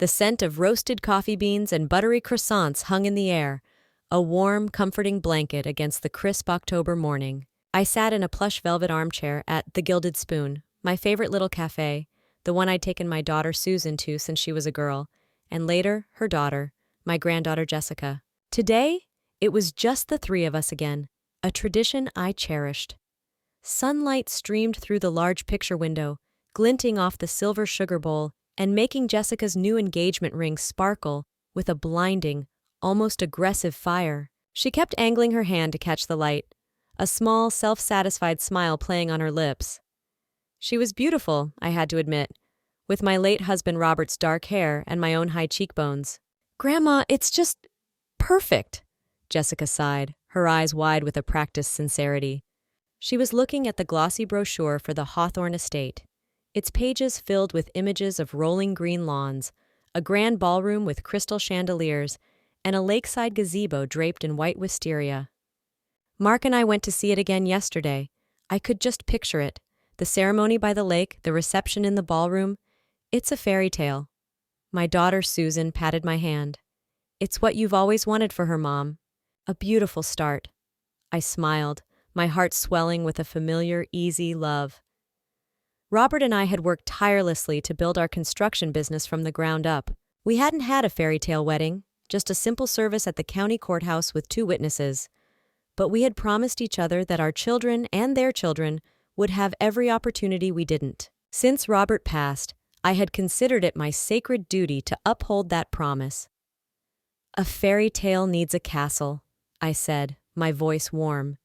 The scent of roasted coffee beans and buttery croissants hung in the air, a warm, comforting blanket against the crisp October morning. I sat in a plush velvet armchair at the Gilded Spoon, my favorite little cafe, the one I'd taken my daughter Susan to since she was a girl, and later, her daughter, my granddaughter Jessica. Today, it was just the three of us again, a tradition I cherished. Sunlight streamed through the large picture window, glinting off the silver sugar bowl and making Jessica's new engagement ring sparkle with a blinding, almost aggressive fire. She kept angling her hand to catch the light, a small, self-satisfied smile playing on her lips. She was beautiful, I had to admit, with my late husband Robert's dark hair and my own high cheekbones. "Grandma, it's just perfect," Jessica sighed, her eyes wide with a practiced sincerity. She was looking at the glossy brochure for the Hawthorne estate, its pages filled with images of rolling green lawns, a grand ballroom with crystal chandeliers, and a lakeside gazebo draped in white wisteria. Mark and I went to see it again yesterday. I could just picture it. The ceremony by the lake, the reception in the ballroom. It's a fairy tale. My daughter Susan patted my hand. "It's what you've always wanted for her, Mom. A beautiful start." I smiled, my heart swelling with a familiar, easy love. Robert and I had worked tirelessly to build our construction business from the ground up. We hadn't had a fairy tale wedding, just a simple service at the county courthouse with 2 witnesses. But we had promised each other that our children and their children would have every opportunity we didn't. Since Robert passed, I had considered it my sacred duty to uphold that promise. "A fairy tale needs a castle," I said, my voice warm.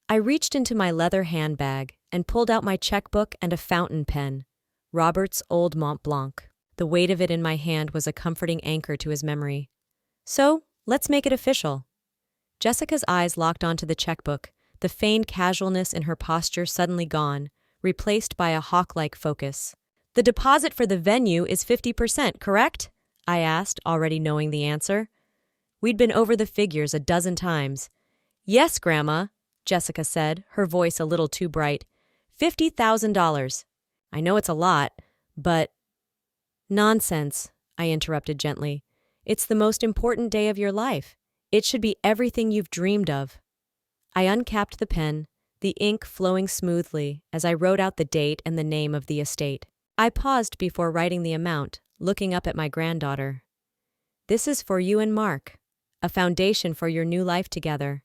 I reached into my leather handbag and pulled out my checkbook and a fountain pen, Robert's old Mont Blanc. The weight of it in my hand was a comforting anchor to his memory. "So, let's make it official." Jessica's eyes locked onto the checkbook, the feigned casualness in her posture suddenly gone, replaced by a hawk-like focus. "The deposit for the venue is 50%, correct?" I asked, already knowing the answer. We'd been over the figures a dozen times. "Yes, Grandma," Jessica said, her voice a little too bright. $50,000. I know it's a lot, but—" "Nonsense," I interrupted gently. "It's the most important day of your life. It should be everything you've dreamed of." I uncapped the pen, the ink flowing smoothly as I wrote out the date and the name of the estate. I paused before writing the amount, looking up at my granddaughter. "This is for you and Mark, a foundation for your new life together.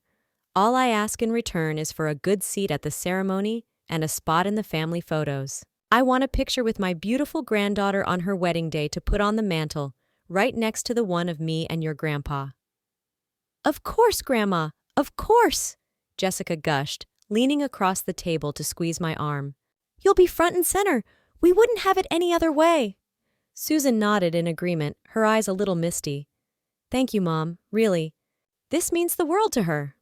All I ask in return is for a good seat at the ceremony and a spot in the family photos. I want a picture with my beautiful granddaughter on her wedding day to put on the mantle, right next to the one of me and your grandpa." "Of course, Grandma, of course," Jessica gushed, leaning across the table to squeeze my arm. "You'll be front and center. We wouldn't have it any other way." Susan nodded in agreement, her eyes a little misty. "Thank you, Mom, really. This means the world to her."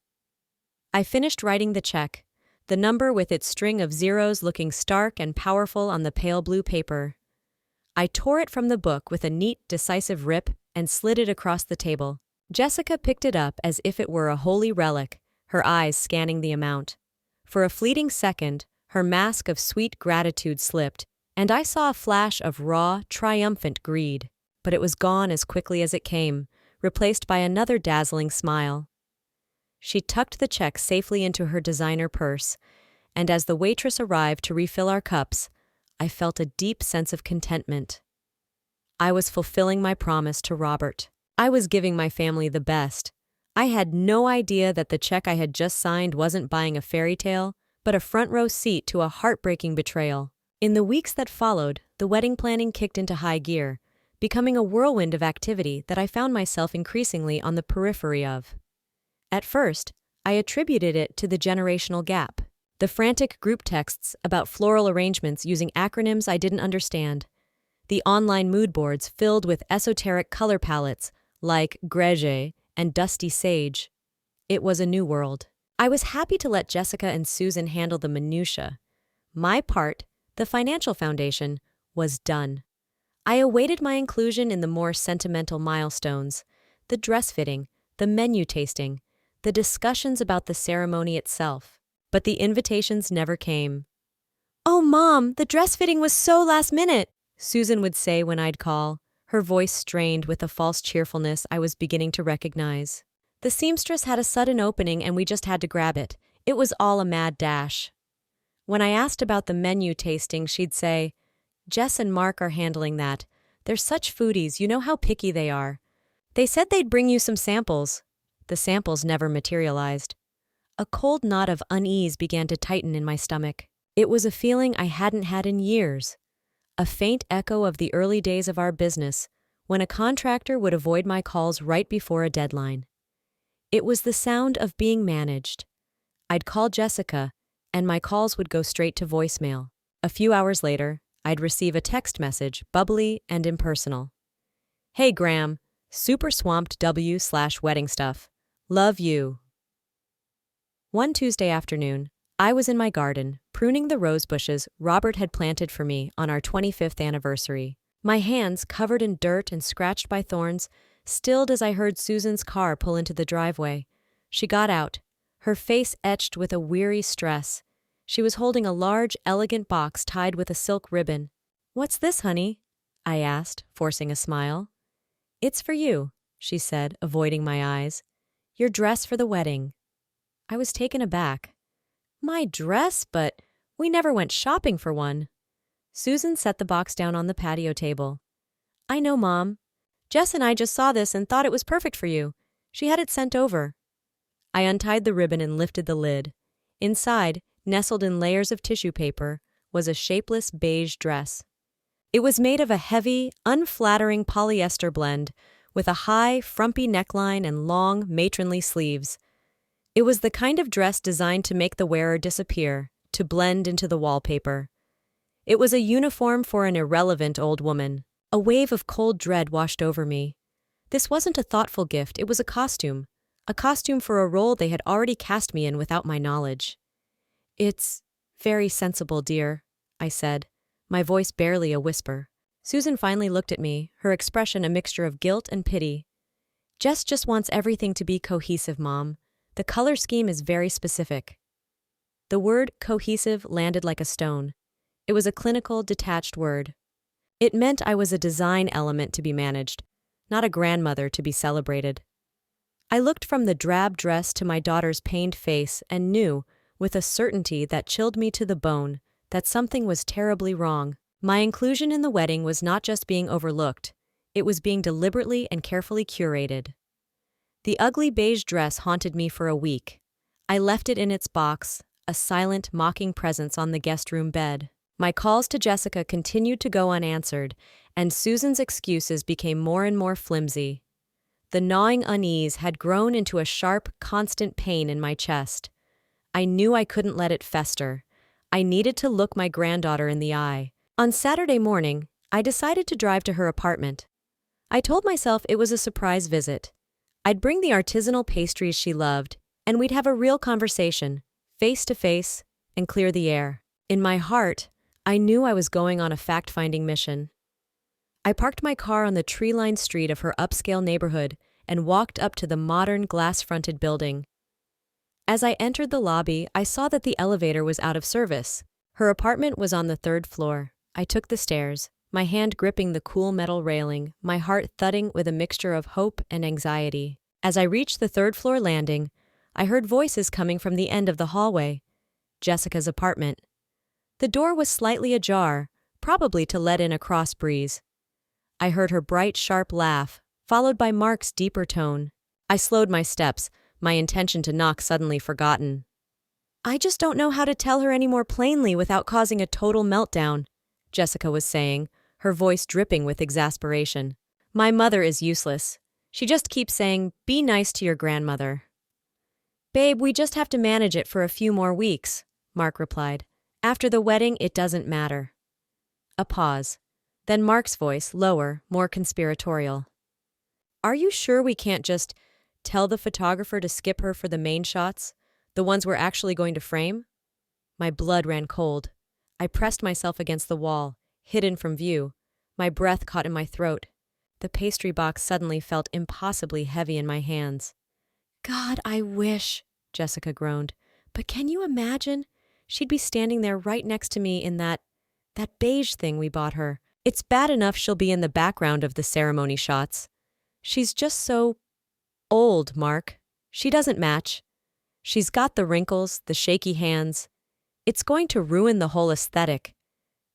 I finished writing the check, the number with its string of zeros looking stark and powerful on the pale blue paper. I tore it from the book with a neat, decisive rip and slid it across the table. Jessica picked it up as if it were a holy relic, her eyes scanning the amount. For a fleeting second, her mask of sweet gratitude slipped, and I saw a flash of raw, triumphant greed. But it was gone as quickly as it came, replaced by another dazzling smile. She tucked the check safely into her designer purse, and as the waitress arrived to refill our cups, I felt a deep sense of contentment. I was fulfilling my promise to Robert. I was giving my family the best. I had no idea that the check I had just signed wasn't buying a fairy tale, but a front-row seat to a heartbreaking betrayal. In the weeks that followed, the wedding planning kicked into high gear, becoming a whirlwind of activity that I found myself increasingly on the periphery of. At first, I attributed it to the generational gap. The frantic group texts about floral arrangements using acronyms I didn't understand. The online mood boards filled with esoteric color palettes like Grege and Dusty Sage. It was a new world. I was happy to let Jessica and Susan handle the minutiae. My part, the financial foundation, was done. I awaited my inclusion in the more sentimental milestones, the dress fitting, the menu tasting, the discussions about the ceremony itself. But the invitations never came. "Oh, Mom, the dress fitting was so last minute," Susan would say when I'd call, her voice strained with a false cheerfulness I was beginning to recognize. The seamstress had a sudden opening and we just had to grab it. It was all a mad dash. When I asked about the menu tasting, she'd say, "Jess and Mark are handling that. They're such foodies, you know how picky they are. They said they'd bring you some samples." The samples never materialized. A cold knot of unease began to tighten in my stomach. It was a feeling I hadn't had in years. A faint echo of the early days of our business, when a contractor would avoid my calls right before a deadline. It was the sound of being managed. I'd call Jessica, and my calls would go straight to voicemail. A few hours later, I'd receive a text message, bubbly and impersonal. "Hey Graham, super swamped W/wedding stuff. Love you." One Tuesday afternoon, I was in my garden, pruning the rose bushes Robert had planted for me on our 25th anniversary. My hands, covered in dirt and scratched by thorns, stilled as I heard Susan's car pull into the driveway. She got out, her face etched with a weary stress. She was holding a large, elegant box tied with a silk ribbon. "What's this, honey?" I asked, forcing a smile. "It's for you," she said, avoiding my eyes. "Your dress for the wedding." I was taken aback. "My dress? But we never went shopping for one." Susan set the box down on the patio table. "I know, Mom. Jess and I just saw this and thought it was perfect for you. She had it sent over." I untied the ribbon and lifted the lid. Inside, nestled in layers of tissue paper, was a shapeless beige dress. It was made of a heavy, unflattering polyester blend with a high, frumpy neckline and long, matronly sleeves. It was the kind of dress designed to make the wearer disappear, to blend into the wallpaper. It was a uniform for an irrelevant old woman. A wave of cold dread washed over me. This wasn't a thoughtful gift, it was a costume for a role they had already cast me in without my knowledge. "It's very sensible, dear," I said, my voice barely a whisper. Susan finally looked at me, her expression a mixture of guilt and pity. "Jess just wants everything to be cohesive, Mom. The color scheme is very specific." The word cohesive landed like a stone. It was a clinical, detached word. It meant I was a design element to be managed, not a grandmother to be celebrated. I looked from the drab dress to my daughter's pained face and knew, with a certainty that chilled me to the bone, that something was terribly wrong. My inclusion in the wedding was not just being overlooked, it was being deliberately and carefully curated. The ugly beige dress haunted me for a week. I left it in its box, a silent, mocking presence on the guest room bed. My calls to Jessica continued to go unanswered, and Susan's excuses became more and more flimsy. The gnawing unease had grown into a sharp, constant pain in my chest. I knew I couldn't let it fester. I needed to look my granddaughter in the eye. On Saturday morning, I decided to drive to her apartment. I told myself it was a surprise visit. I'd bring the artisanal pastries she loved, and we'd have a real conversation, face to face, and clear the air. In my heart, I knew I was going on a fact-finding mission. I parked my car on the tree-lined street of her upscale neighborhood and walked up to the modern glass-fronted building. As I entered the lobby, I saw that the elevator was out of service. Her apartment was on the 3rd floor. I took the stairs, my hand gripping the cool metal railing, my heart thudding with a mixture of hope and anxiety. As I reached the 3rd floor landing, I heard voices coming from the end of the hallway. Jessica's apartment. The door was slightly ajar, probably to let in a cross breeze. I heard her bright, sharp laugh, followed by Mark's deeper tone. I slowed my steps, my intention to knock suddenly forgotten. "I just don't know how to tell her any more plainly without causing a total meltdown," Jessica was saying, her voice dripping with exasperation. "My mother is useless. She just keeps saying, 'Be nice to your grandmother.'" "Babe, we just have to manage it for a few more weeks," Mark replied. "After the wedding, it doesn't matter." A pause. Then Mark's voice, lower, more conspiratorial. "Are you sure we can't just tell the photographer to skip her for the main shots, the ones we're actually going to frame?" My blood ran cold. I pressed myself against the wall, hidden from view. My breath caught in my throat. The pastry box suddenly felt impossibly heavy in my hands. "God, I wish," Jessica groaned. "But can you imagine? She'd be standing there right next to me in that beige thing we bought her. It's bad enough she'll be in the background of the ceremony shots. She's just so old, Mark. She doesn't match. She's got the wrinkles, the shaky hands. It's going to ruin the whole aesthetic.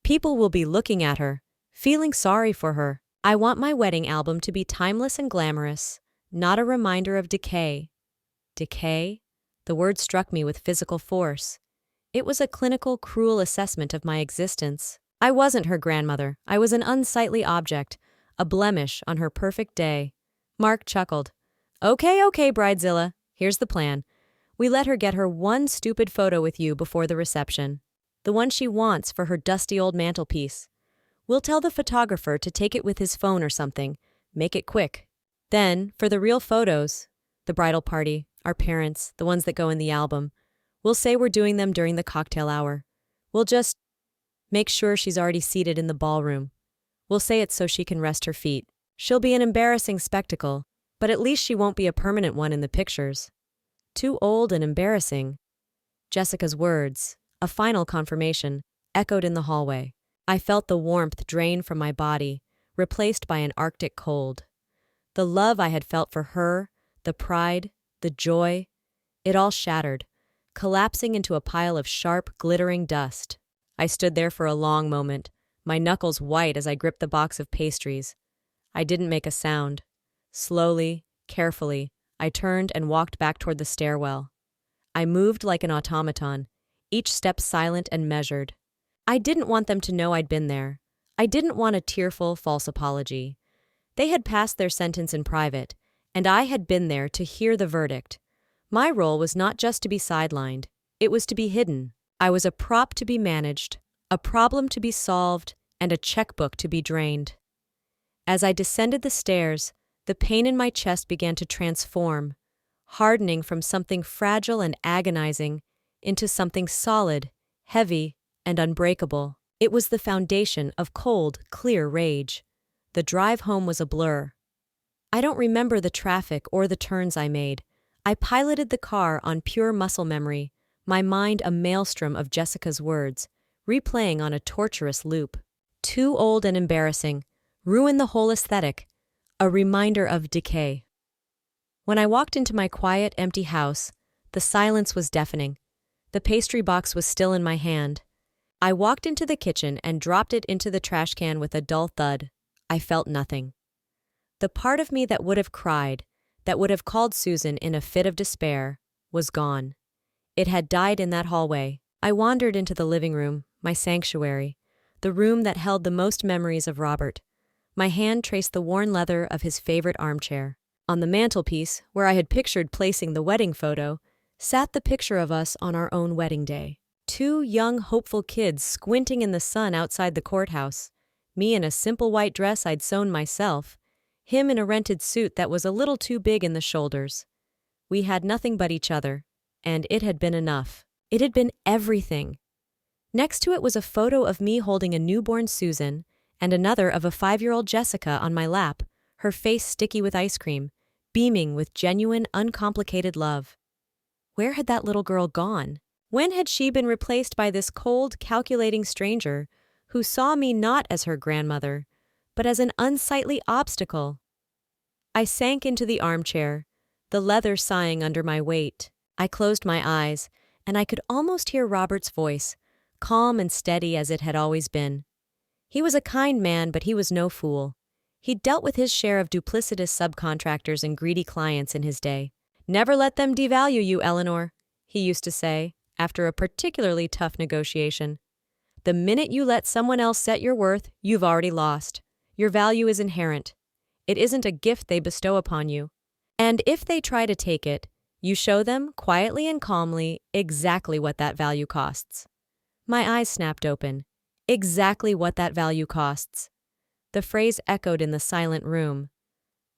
People will be looking at her, feeling sorry for her. I want my wedding album to be timeless and glamorous, not a reminder of decay. Decay? The word struck me with physical force. It was a clinical, cruel assessment of my existence. I wasn't her grandmother. I was an unsightly object, a blemish on her perfect day. Mark chuckled. Okay, Bridezilla. Here's the plan. We let her get her one stupid photo with you before the reception. The one she wants for her dusty old mantelpiece. We'll tell the photographer to take it with his phone or something. Make it quick. Then, for the real photos, the bridal party, our parents, the ones that go in the album, we'll say we're doing them during the cocktail hour. We'll just make sure she's already seated in the ballroom. We'll say it so she can rest her feet. She'll be an embarrassing spectacle, but at least she won't be a permanent one in the pictures. Too old and embarrassing. Jessica's words, a final confirmation, echoed in the hallway. I felt the warmth drain from my body, replaced by an arctic cold. The love I had felt for her, the pride, the joy, it all shattered, collapsing into a pile of sharp, glittering dust. I stood there for a long moment, my knuckles white as I gripped the box of pastries. I didn't make a sound. Slowly, carefully, I turned and walked back toward the stairwell. I moved like an automaton, each step silent and measured. I didn't want them to know I'd been there. I didn't want a tearful, false apology. They had passed their sentence in private, and I had been there to hear the verdict. My role was not just to be sidelined, it was to be hidden. I was a prop to be managed, a problem to be solved, and a checkbook to be drained. As I descended the stairs, the pain in my chest began to transform, hardening from something fragile and agonizing into something solid, heavy, and unbreakable. It was the foundation of cold, clear rage. The drive home was a blur. I don't remember the traffic or the turns I made. I piloted the car on pure muscle memory, my mind a maelstrom of Jessica's words, replaying on a torturous loop. Too old and embarrassing, ruin the whole aesthetic, a reminder of decay. When I walked into my quiet, empty house, the silence was deafening. The pastry box was still in my hand. I walked into the kitchen and dropped it into the trash can with a dull thud. I felt nothing. The part of me that would have cried, that would have called Susan in a fit of despair, was gone. It had died in that hallway. I wandered into the living room, my sanctuary, the room that held the most memories of Robert. My hand traced the worn leather of his favorite armchair. On the mantelpiece, where I had pictured placing the wedding photo, sat the picture of us on our own wedding day. Two young, hopeful kids squinting in the sun outside the courthouse. Me in a simple white dress I'd sewn myself. Him in a rented suit that was a little too big in the shoulders. We had nothing but each other, and it had been enough. It had been everything. Next to it was a photo of me holding a newborn Susan and another of a 5-year-old Jessica on my lap, her face sticky with ice cream, beaming with genuine, uncomplicated love. Where had that little girl gone? When had she been replaced by this cold, calculating stranger who saw me not as her grandmother, but as an unsightly obstacle? I sank into the armchair, the leather sighing under my weight. I closed my eyes, and I could almost hear Robert's voice, calm and steady as it had always been. He was a kind man, but he was no fool. He'd dealt with his share of duplicitous subcontractors and greedy clients in his day. "Never let them devalue you, Eleanor," he used to say, after a particularly tough negotiation. "The minute you let someone else set your worth, you've already lost. Your value is inherent. It isn't a gift they bestow upon you. And if they try to take it, you show them, quietly and calmly, exactly what that value costs." My eyes snapped open. Exactly what that value costs. The phrase echoed in the silent room.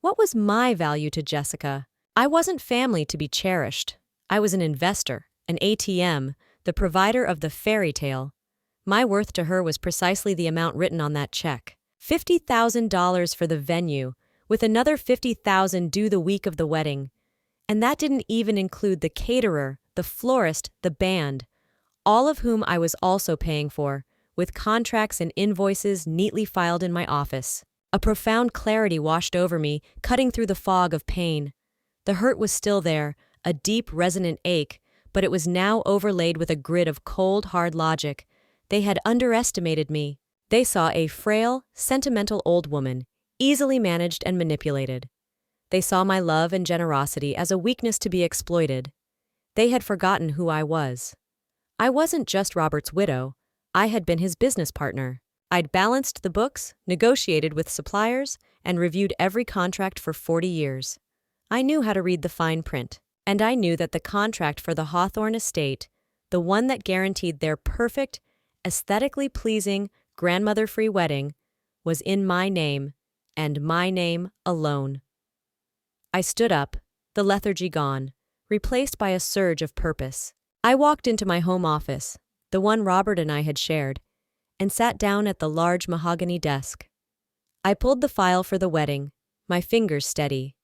What was my value to Jessica? I wasn't family to be cherished. I was an investor, an ATM, the provider of the fairy tale. My worth to her was precisely the amount written on that check. $50,000 for the venue, with another $50,000 due the week of the wedding. And that didn't even include the caterer, the florist, the band, all of whom I was also paying for, with contracts and invoices neatly filed in my office. A profound clarity washed over me, cutting through the fog of pain. The hurt was still there, a deep, resonant ache, but it was now overlaid with a grid of cold, hard logic. They had underestimated me. They saw a frail, sentimental old woman, easily managed and manipulated. They saw my love and generosity as a weakness to be exploited. They had forgotten who I was. I wasn't just Robert's widow. I had been his business partner. I'd balanced the books, negotiated with suppliers, and reviewed every contract for 40 years. I knew how to read the fine print, and I knew that the contract for the Hawthorne estate, the one that guaranteed their perfect, aesthetically pleasing, grandmother-free wedding, was in my name, and my name alone. I stood up, the lethargy gone, replaced by a surge of purpose. I walked into my home office, the one Robert and I had shared, and sat down at the large mahogany desk. I pulled the file for the wedding, my fingers steady.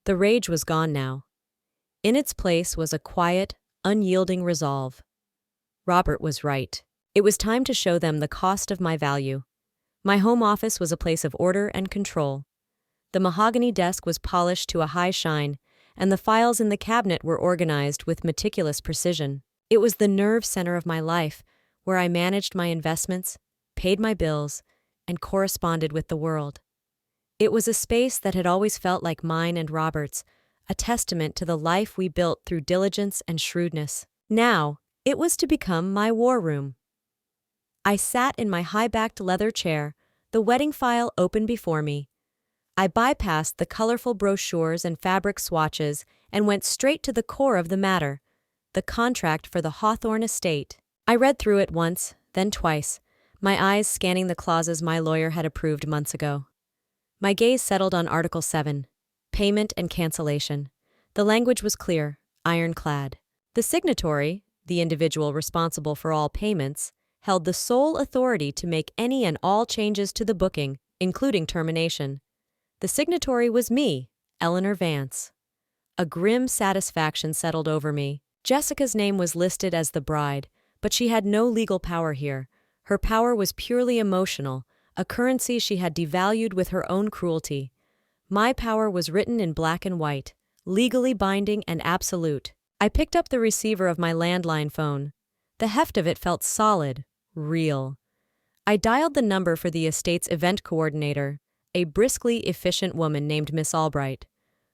The rage was gone now. In its place was a quiet, unyielding resolve. Robert was right. It was time to show them the cost of my value. My home office was a place of order and control. The mahogany desk was polished to a high shine, and the files in the cabinet were organized with meticulous precision. It was the nerve center of my life, where I managed my investments, paid my bills, and corresponded with the world. It was a space that had always felt like mine and Robert's, a testament to the life we built through diligence and shrewdness. Now, it was to become my war room. I sat in my high-backed leather chair, the wedding file open before me. I bypassed the colorful brochures and fabric swatches and went straight to the core of the matter, the contract for the Hawthorne estate. I read through it once, then twice, my eyes scanning the clauses my lawyer had approved months ago. My gaze settled on Article 7, payment and cancellation. The language was clear, ironclad. The signatory, the individual responsible for all payments, held the sole authority to make any and all changes to the booking, including termination. The signatory was me, Eleanor Vance. A grim satisfaction settled over me. Jessica's name was listed as the bride, but she had no legal power here. Her power was purely emotional, a currency she had devalued with her own cruelty. My power was written in black and white, legally binding and absolute. I picked up the receiver of my landline phone. The heft of it felt solid, real. I dialed the number for the estate's event coordinator, a briskly efficient woman named Miss Albright.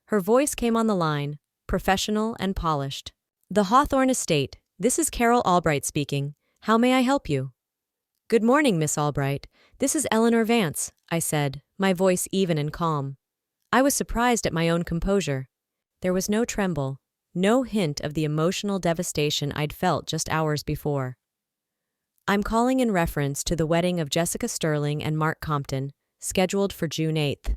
Her voice came on the line, professional and polished. The Hawthorne estate, this is Carol Albright speaking. How may I help you? Good morning, Miss Albright. This is Eleanor Vance, I said, my voice even and calm. I was surprised at my own composure. There was no tremble, no hint of the emotional devastation I'd felt just hours before. I'm calling in reference to the wedding of Jessica Sterling and Mark Compton, scheduled for June 8th.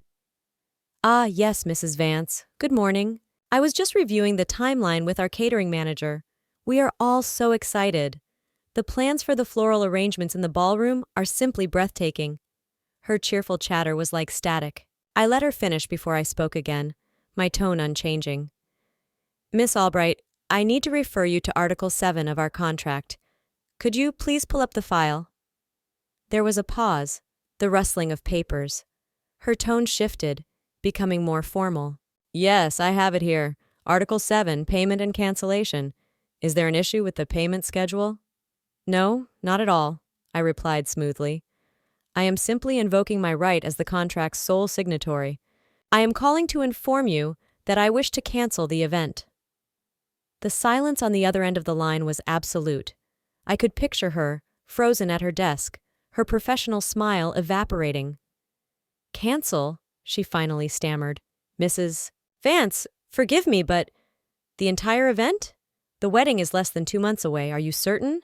Ah, yes, Mrs. Vance. Good morning. I was just reviewing the timeline with our catering manager. We are all so excited. The plans for the floral arrangements in the ballroom are simply breathtaking. Her cheerful chatter was like static. I let her finish before I spoke again, my tone unchanging. Miss Albright, I need to refer you to Article 7 of our contract. Could you please pull up the file? There was a pause, the rustling of papers. Her tone shifted, becoming more formal. Yes, I have it here. Article 7, payment and cancellation. Is there an issue with the payment schedule? No, not at all, I replied smoothly. I am simply invoking my right as the contract's sole signatory. I am calling to inform you that I wish to cancel the event. The silence on the other end of the line was absolute. I could picture her, frozen at her desk, her professional smile evaporating. Cancel? She finally stammered. Mrs. Vance, forgive me, but the entire event? The wedding is less than 2 months away. Are you certain?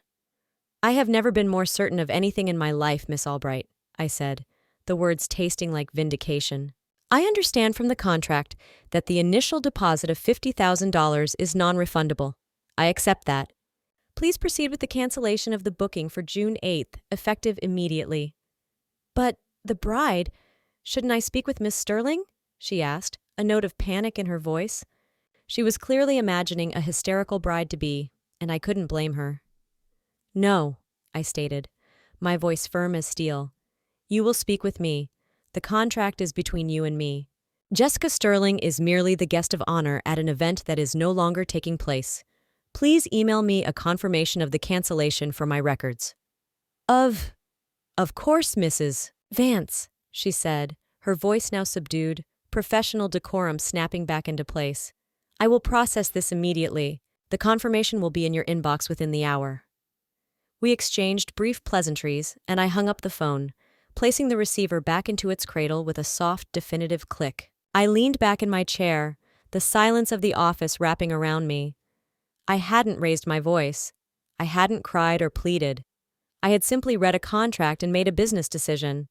I have never been more certain of anything in my life, Miss Albright, I said, the words tasting like vindication. I understand from the contract that the initial deposit of $50,000 is non-refundable. I accept that. Please proceed with the cancellation of the booking for June 8th, effective immediately. But the bride, shouldn't I speak with Miss Sterling? She asked, a note of panic in her voice. She was clearly imagining a hysterical bride-to-be, and I couldn't blame her. No, I stated, my voice firm as steel. "You will speak with me. The contract is between you and me. Jessica Sterling is merely the guest of honor at an event that is no longer taking place. Please email me a confirmation of the cancellation for my records." Of course, Mrs. Vance," she said, her voice now subdued, professional decorum snapping back into place. "I will process this immediately. The confirmation will be in your inbox within the hour." We exchanged brief pleasantries, and I hung up the phone, placing the receiver back into its cradle with a soft, definitive click. I leaned back in my chair, the silence of the office wrapping around me. I hadn't raised my voice. I hadn't cried or pleaded. I had simply read a contract and made a business decision.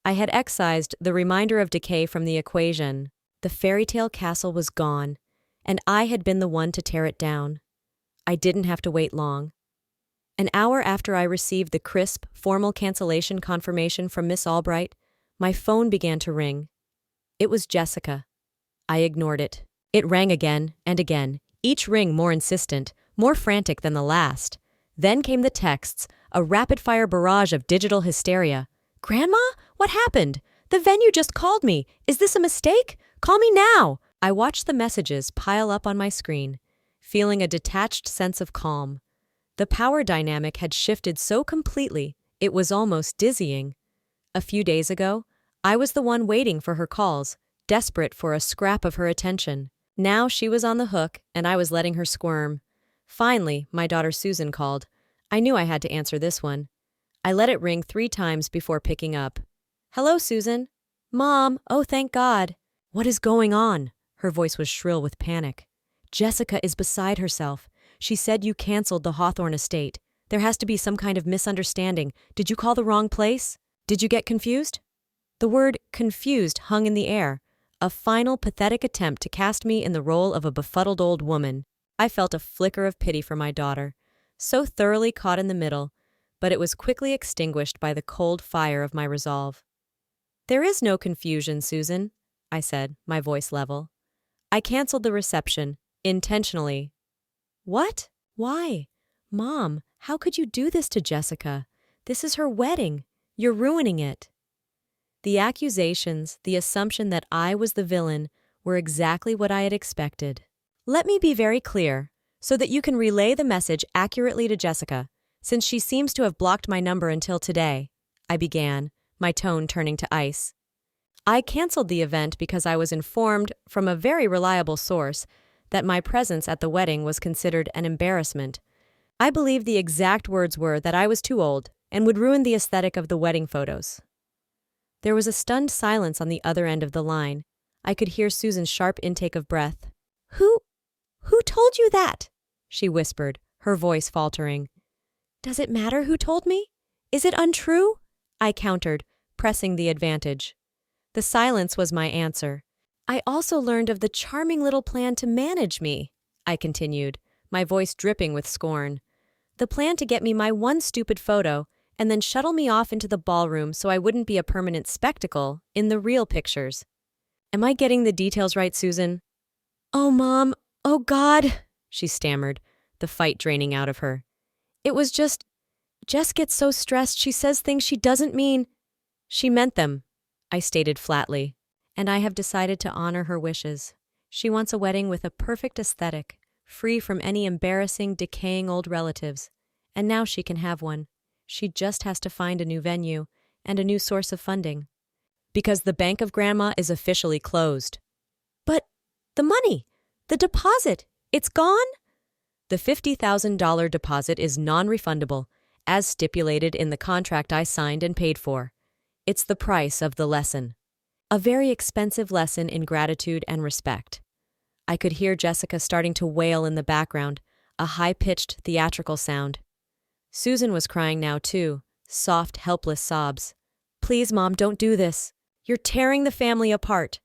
I had excised the reminder of decay from the equation. The fairy tale castle was gone, and I had been the one to tear it down. I didn't have to wait long. An hour after I received the crisp, formal cancellation confirmation from Miss Albright, my phone began to ring. It was Jessica. I ignored it. It rang again and again, each ring more insistent, more frantic than the last. Then came the texts, a rapid-fire barrage of digital hysteria. "Grandma? What happened? The venue just called me. Is this a mistake? Call me now!" I watched the messages pile up on my screen, feeling a detached sense of calm. The power dynamic had shifted so completely, it was almost dizzying. A few days ago, I was the one waiting for her calls, desperate for a scrap of her attention. Now she was on the hook, and I was letting her squirm. Finally, my daughter Susan called. I knew I had to answer this one. I let it ring 3 times before picking up. "Hello, Susan." "Mom, oh thank God." "What is going on?" Her voice was shrill with panic. "Jessica is beside herself. She said you canceled the Hawthorne estate. There has to be some kind of misunderstanding. Did you call the wrong place? Did you get confused?" The word confused hung in the air, a final pathetic attempt to cast me in the role of a befuddled old woman. I felt a flicker of pity for my daughter, so thoroughly caught in the middle, but it was quickly extinguished by the cold fire of my resolve. "There is no confusion, Susan," I said, my voice level. "I canceled the reception, intentionally." "What? Why? Mom, how could you do this to Jessica? This is her wedding. You're ruining it." The accusations, the assumption that I was the villain, were exactly what I had expected. "Let me be very clear, so that you can relay the message accurately to Jessica, since she seems to have blocked my number until today," I began, my tone turning to ice. "I canceled the event because I was informed from a very reliable source that my presence at the wedding was considered an embarrassment. I believe the exact words were that I was too old and would ruin the aesthetic of the wedding photos." There was a stunned silence on the other end of the line. I could hear Susan's sharp intake of breath. Who told you that?" she whispered, her voice faltering. "Does it matter who told me? Is it untrue?" I countered, pressing the advantage. The silence was my answer. "I also learned of the charming little plan to manage me," I continued, my voice dripping with scorn. "The plan to get me my one stupid photo and then shuttle me off into the ballroom so I wouldn't be a permanent spectacle in the real pictures. Am I getting the details right, Susan?" "Oh, Mom, oh God," she stammered, the fight draining out of her. "It was just, Jess gets so stressed she says things she doesn't mean." "She meant them," I stated flatly, "and I have decided to honor her wishes. She wants a wedding with a perfect aesthetic, free from any embarrassing, decaying old relatives, and now she can have one. She just has to find a new venue and a new source of funding. Because the Bank of Grandma is officially closed." "But the money, the deposit, it's gone?" "The $50,000 deposit is non-refundable, as stipulated in the contract I signed and paid for. It's the price of the lesson. A very expensive lesson in gratitude and respect." I could hear Jessica starting to wail in the background, a high-pitched theatrical sound. Susan was crying now too, soft, helpless sobs. "Please, Mom, don't do this. You're tearing the family apart."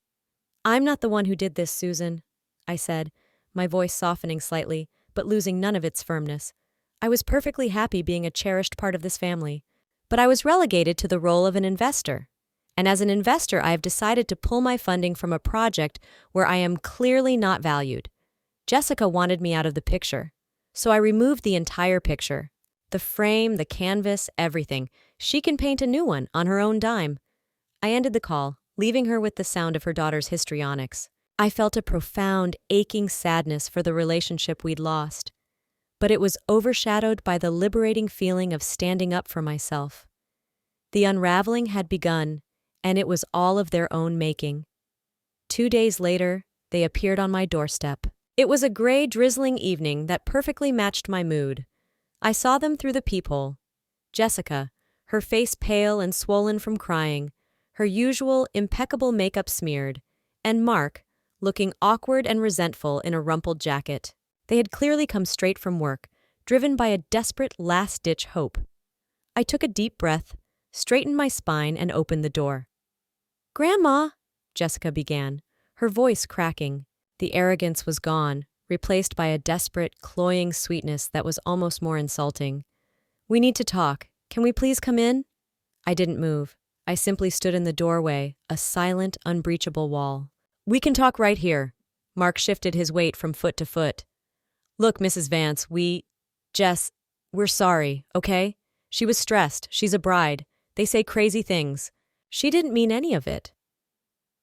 "I'm not the one who did this, Susan," I said, my voice softening slightly, but losing none of its firmness. "I was perfectly happy being a cherished part of this family, but I was relegated to the role of an investor. And as an investor, I have decided to pull my funding from a project where I am clearly not valued. Jessica wanted me out of the picture, so I removed the entire picture. The frame, the canvas, everything. She can paint a new one on her own dime. I ended the call, leaving her with the sound of her daughter's histrionics. I felt a profound, aching sadness for the relationship we'd lost, but it was overshadowed by the liberating feeling of standing up for myself. The unraveling had begun, and it was all of their own making. 2 days later, they appeared on my doorstep. It was a gray, drizzling evening that perfectly matched my mood. I saw them through the peephole. Jessica, her face pale and swollen from crying, her usual impeccable makeup smeared, and Mark, looking awkward and resentful in a rumpled jacket. They had clearly come straight from work, driven by a desperate last-ditch hope. I took a deep breath, straightened my spine, and opened the door. "Grandma," Jessica began, her voice cracking. The arrogance was gone, replaced by a desperate, cloying sweetness that was almost more insulting. "We need to talk. Can we please come in?" I didn't move. I simply stood in the doorway, a silent, unbreachable wall. "We can talk right here." Mark shifted his weight from foot to foot. "Look, Mrs. Vance, Jess, we're sorry, okay? She was stressed. She's a bride. They say crazy things. She didn't mean any of it."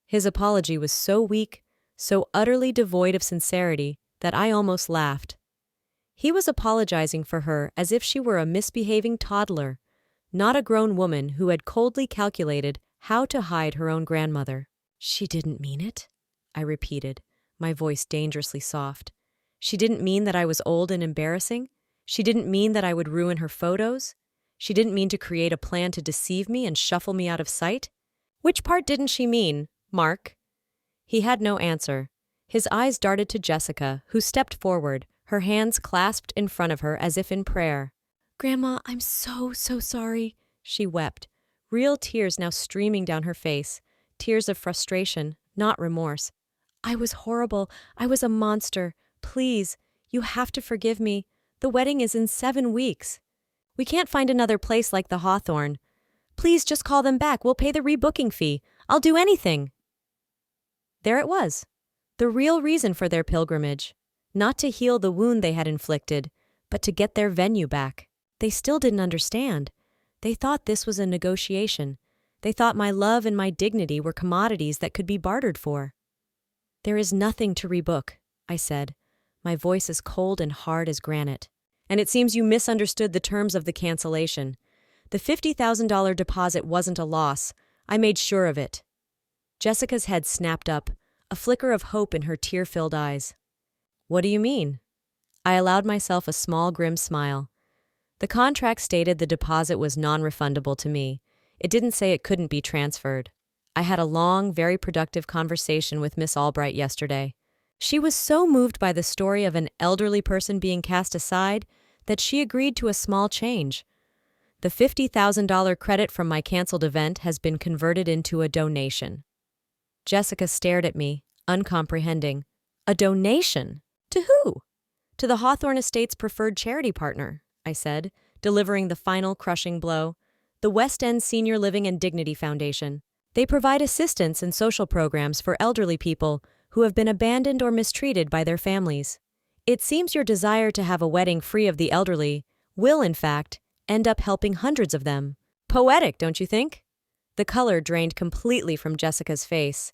His apology was so weak, so utterly devoid of sincerity, that I almost laughed. He was apologizing for her as if she were a misbehaving toddler, not a grown woman who had coldly calculated how to hide her own grandmother. "She didn't mean it," I repeated, my voice dangerously soft. "She didn't mean that I was old and embarrassing. She didn't mean that I would ruin her photos. She didn't mean to create a plan to deceive me and shuffle me out of sight. Which part didn't she mean, Mark?" He had no answer. His eyes darted to Jessica, who stepped forward, her hands clasped in front of her as if in prayer. "Grandma, I'm so sorry," she wept, real tears now streaming down her face, tears of frustration, not remorse. "I was horrible. I was a monster. Please, you have to forgive me. The wedding is in 7 weeks. We can't find another place like the Hawthorne. Please just call them back. We'll pay the rebooking fee. I'll do anything." There it was, the real reason for their pilgrimage. Not to heal the wound they had inflicted, but to get their venue back. They still didn't understand. They thought this was a negotiation. They thought my love and my dignity were commodities that could be bartered for. "There is nothing to rebook," I said, my voice as cold and hard as granite. "And it seems you misunderstood the terms of the cancellation. The $50,000 deposit wasn't a loss. I made sure of it." Jessica's head snapped up, a flicker of hope in her tear-filled eyes. "What do you mean?" I allowed myself a small, grim smile. The contract stated the deposit was non-refundable to me. It didn't say it couldn't be transferred. I had a long, very productive conversation with Miss Albright yesterday. She was so moved by the story of an elderly person being cast aside that she agreed to a small change. The $50,000 credit from my canceled event has been converted into a donation. Jessica stared at me, uncomprehending. "A donation? To who?" "To the Hawthorne Estate's preferred charity partner," I said, delivering the final crushing blow. "The West End Senior Living and Dignity Foundation. They provide assistance and social programs for elderly people who have been abandoned or mistreated by their families. It seems your desire to have a wedding free of the elderly will, in fact, end up helping hundreds of them. Poetic, don't you think?" The color drained completely from Jessica's face.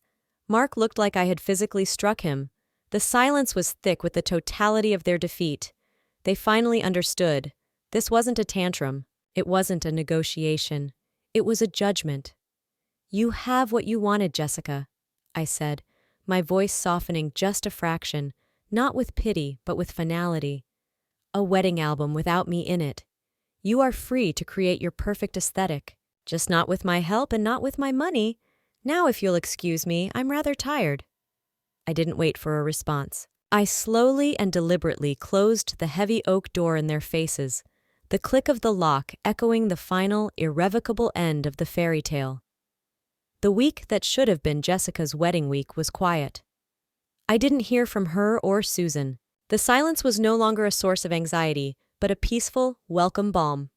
Mark looked like I had physically struck him. The silence was thick with the totality of their defeat. They finally understood. This wasn't a tantrum. It wasn't a negotiation. It was a judgment. "You have what you wanted, Jessica," I said, my voice softening just a fraction, not with pity, but with finality. "A wedding album without me in it. You are free to create your perfect aesthetic, just not with my help and not with my money. Now, if you'll excuse me, I'm rather tired." I didn't wait for a response. I slowly and deliberately closed the heavy oak door in their faces, the click of the lock echoing the final, irrevocable end of the fairy tale. The week that should have been Jessica's wedding week was quiet. I didn't hear from her or Susan. The silence was no longer a source of anxiety, but a peaceful, welcome balm.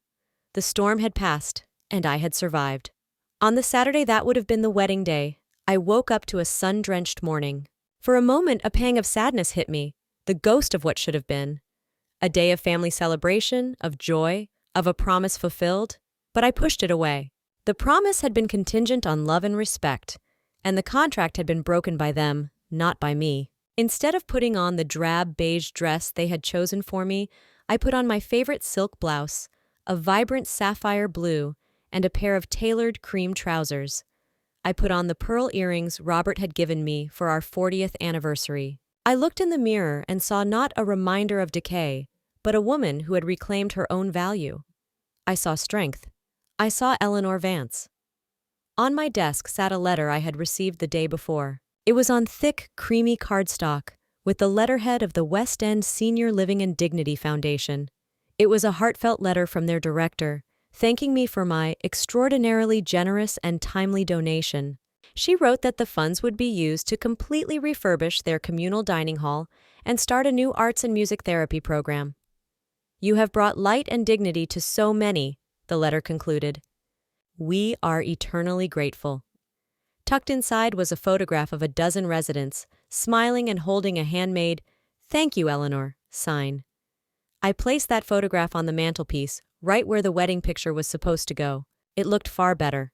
The storm had passed, and I had survived. On the Saturday that would have been the wedding day, I woke up to a sun-drenched morning. For a moment, a pang of sadness hit me, the ghost of what should have been. A day of family celebration, of joy, of a promise fulfilled, but I pushed it away. The promise had been contingent on love and respect, and the contract had been broken by them, not by me. Instead of putting on the drab beige dress they had chosen for me, I put on my favorite silk blouse, a vibrant sapphire blue, and a pair of tailored cream trousers. I put on the pearl earrings Robert had given me for our 40th anniversary. I looked in the mirror and saw not a reminder of decay, but a woman who had reclaimed her own value. I saw strength. I saw Eleanor Vance. On my desk sat a letter I had received the day before. It was on thick, creamy cardstock, with the letterhead of the West End Senior Living and Dignity Foundation. It was a heartfelt letter from their director, thanking me for my extraordinarily generous and timely donation. She wrote that the funds would be used to completely refurbish their communal dining hall and start a new arts and music therapy program. "You have brought light and dignity to so many," the letter concluded. "We are eternally grateful." Tucked inside was a photograph of a dozen residents, smiling and holding a handmade, "Thank you, Eleanor," sign. I placed that photograph on the mantelpiece, right where the wedding picture was supposed to go. It looked far better.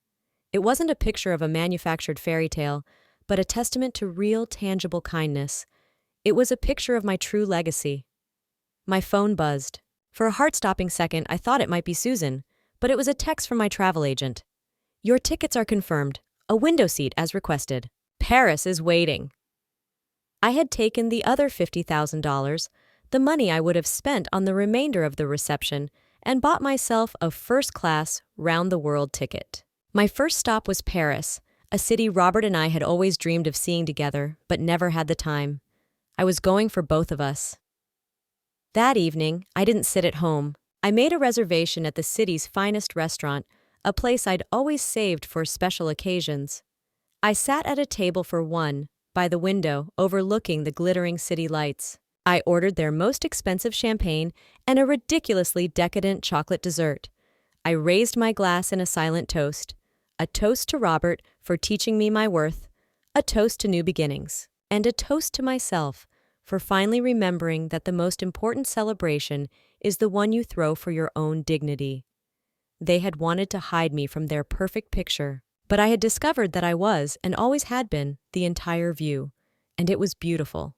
It wasn't a picture of a manufactured fairy tale, but a testament to real, tangible kindness. It was a picture of my true legacy. My phone buzzed. For a heart-stopping second, I thought it might be Susan, but it was a text from my travel agent. "Your tickets are confirmed. A window seat as requested. Paris is waiting." I had taken the other $50,000, the money I would have spent on the remainder of the reception, and bought myself a first-class, round-the-world ticket. My first stop was Paris, a city Robert and I had always dreamed of seeing together, but never had the time. I was going for both of us. That evening, I didn't sit at home. I made a reservation at the city's finest restaurant, a place I'd always saved for special occasions. I sat at a table for one, by the window, overlooking the glittering city lights. I ordered their most expensive champagne and a ridiculously decadent chocolate dessert. I raised my glass in a silent toast. A toast to Robert for teaching me my worth, a toast to new beginnings, and a toast to myself for finally remembering that the most important celebration is the one you throw for your own dignity. They had wanted to hide me from their perfect picture, but I had discovered that I was, and always had been, the entire view, and it was beautiful.